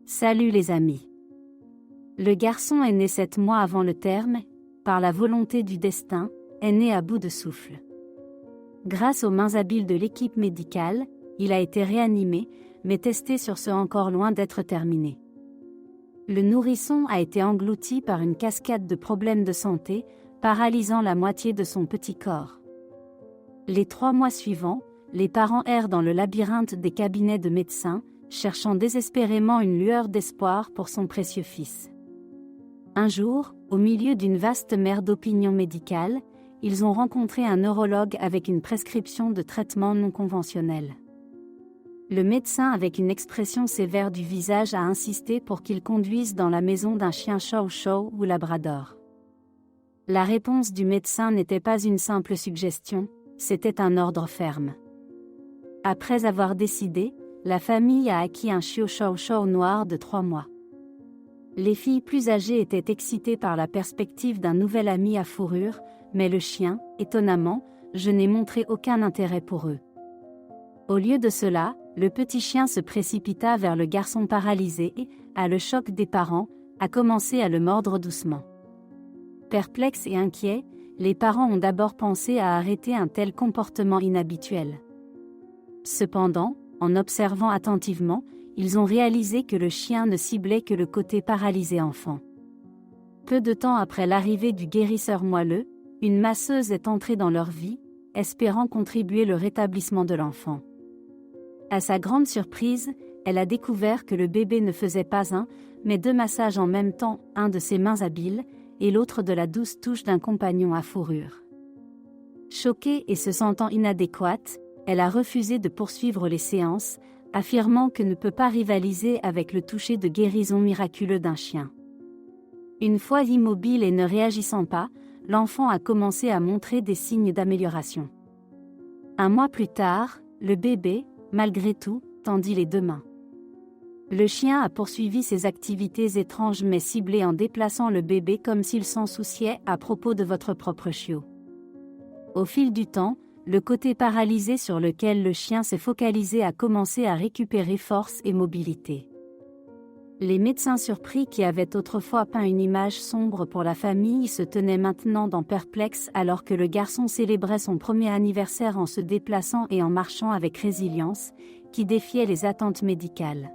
Salut les amis. Le garçon est né 7 mois avant le terme, par la volonté du destin, est né à bout de souffle. Grâce aux mains habiles de l'équipe médicale, il a été réanimé, mais testé sur ce encore loin d'être terminé. Le nourrisson a été englouti par une cascade de problèmes de santé, paralysant la moitié de son petit corps. Les 3 mois suivants, les parents errent dans le labyrinthe des cabinets de médecins, cherchant désespérément une lueur d'espoir pour son précieux fils. Un jour, au milieu d'une vaste mer d'opinion médicale, ils ont rencontré un neurologue avec une prescription de traitement non conventionnel. Le médecin, avec une expression sévère du visage, a insisté pour qu'ils conduisent dans la maison d'un chien chow-chow ou labrador. La réponse du médecin n'était pas une simple suggestion, c'était un ordre ferme. Après avoir décidé, la famille a acquis un chiot chow-chow noir de 3 mois. Les filles plus âgées étaient excitées par la perspective d'un nouvel ami à fourrure, mais le chien, étonnamment, je n'ai montré aucun intérêt pour eux. Au lieu de cela, le petit chien se précipita vers le garçon paralysé et, à le choc des parents, a commencé à le mordre doucement. Perplexes et inquiets, les parents ont d'abord pensé à arrêter un tel comportement inhabituel. Cependant, en observant attentivement, ils ont réalisé que le chien ne ciblait que le côté paralysé enfant. Peu de temps après l'arrivée du guérisseur moelleux, une masseuse est entrée dans leur vie, espérant contribuer au rétablissement de l'enfant. À sa grande surprise, elle a découvert que le bébé ne faisait pas un, mais 2 massages en même temps, un de ses mains habiles, et l'autre de la douce touche d'un compagnon à fourrure. Choquée et se sentant inadéquate, elle a refusé de poursuivre les séances, affirmant que ne peut pas rivaliser avec le toucher de guérison miraculeux d'un chien. Une fois immobile et ne réagissant pas, l'enfant a commencé à montrer des signes d'amélioration. 1 mois plus tard, le bébé, malgré tout, tendit les 2 mains. Le chien a poursuivi ses activités étranges mais ciblées en déplaçant le bébé comme s'il s'en souciait à propos de votre propre chiot. Au fil du temps, le côté paralysé sur lequel le chien s'est focalisé a commencé à récupérer force et mobilité. Les médecins surpris qui avaient autrefois peint une image sombre pour la famille se tenaient maintenant dans perplexes alors que le garçon célébrait son premier anniversaire en se déplaçant et en marchant avec résilience, qui défiait les attentes médicales.